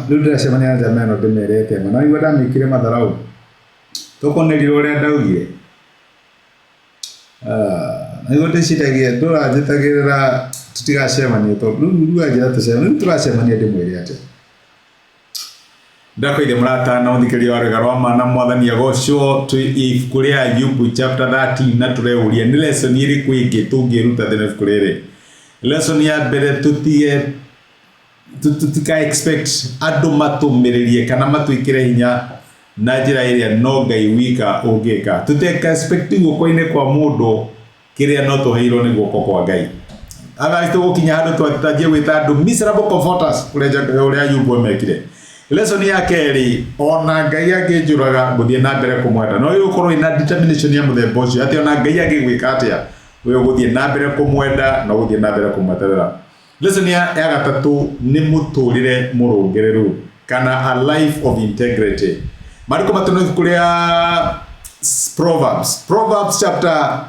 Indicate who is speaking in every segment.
Speaker 1: Ndä cemania njama ä no ndä merete ma naigua ndamä kire matharau tå konä å rä a ndaugire naigua ndä ciragia ndå ranjä tagä rä ra tå tigacemanie tondå rä u anjä ra tå tå racemania ndä mwä re atä ndakoire murata na uthikiria wa rega rwa mana mwathani agocwo twi ibuku ria Ayubu chapter 13 na tureuria ni lesson iri kwingi tungiruta thina ibuku riri. Lesson ya mbere tutika expect andu matumiririe kana matwikire hinya na njira iria no Ngai wika ungika. Tuteka expect guoko-ini kwa mundu kiria no tuheirwo ni guoko kwa Ngai. Aga tugukinya handu twatajie gwita andu miserable comforters uria Ayubu mekire. Lesson ya keri ona Ngai angĩnjũraga gũthiĩ na mbere kũmwenda no ũkorwo ina determination ya mũthemba ũcio atĩ ona Ngai angĩgwĩka atĩa we gũthiĩ na mbere kũmwenda na gũthiĩ na mbere kũmweterera. Lesson ya gatatũ nĩ mũtũrĩre mũrũngĩrĩru kana a life of integrity. Mariko matũno ibuku rĩa Proverbs chapter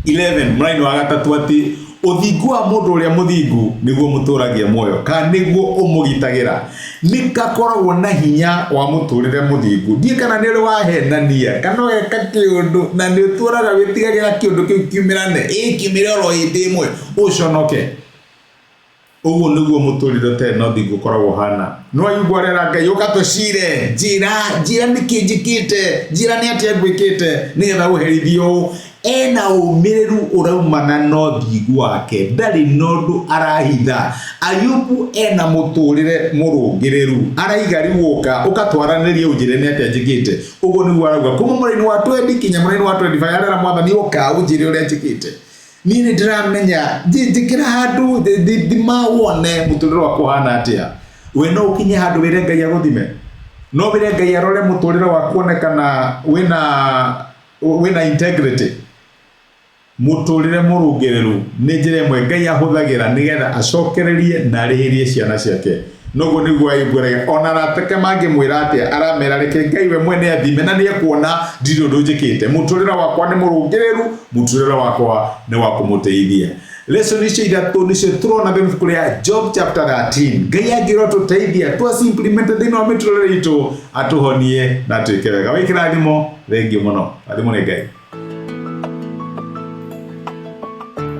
Speaker 1: 11 mũraini wa gatatũ atĩ uthingu wa mundu uria muthingu niguo muturagia moyo ka niguo umugitagira nikakoragwo na hinya wa muturire muthingu ndie kana ni uri wahenania kana weka kiundu na ni uturaga witigagira kiundu kiu kiumirane kiumire oro hindi imwe uconoke uguo niguo muturire te no thingu koragwo hana no Ayubu arera Ngai ukatucire njira nikinjikite njira ni atia ngwikite nigetha uherithio ena umiriru uraumana no thingu wake ndari nondu arahitha. Ayubu ena muturire murungiriru araiga riuka ukatwaraniria unjire ni atia njikite uguo niguo arauga kuma murini wa 20 kinya murini wa 25 arera mwathani uka unjire uria njikite ni ndiramenya njikira handu thima wone muturire wakwa hana atia we no ukinye handu wire Ngai aguthime no wire Ngai arore muturire waku onekana wina integrity. Muturire murungiriru ni njira imwe Ngai ahuthagira nigetha acokererie na arihirie ciana ciake noguo niguo Ayubu ona rateke mangimwira atia aramera reke Ngai we mwene athime na ni ekuona ndiri undu njikite muturire wakwa ni murungiriru muturire wakwa ni wa kumuteithia. Lesson icio ithatu nicio turona thĩinĩ ibuku rĩa Job chapter 13 Ngai angĩrwo tũteithia twas implement thĩinĩ wa mĩtũrĩre itũ atuhonie na twĩke wega. Wĩkĩrathimo thengiũ mũno athimo nĩ Ngai.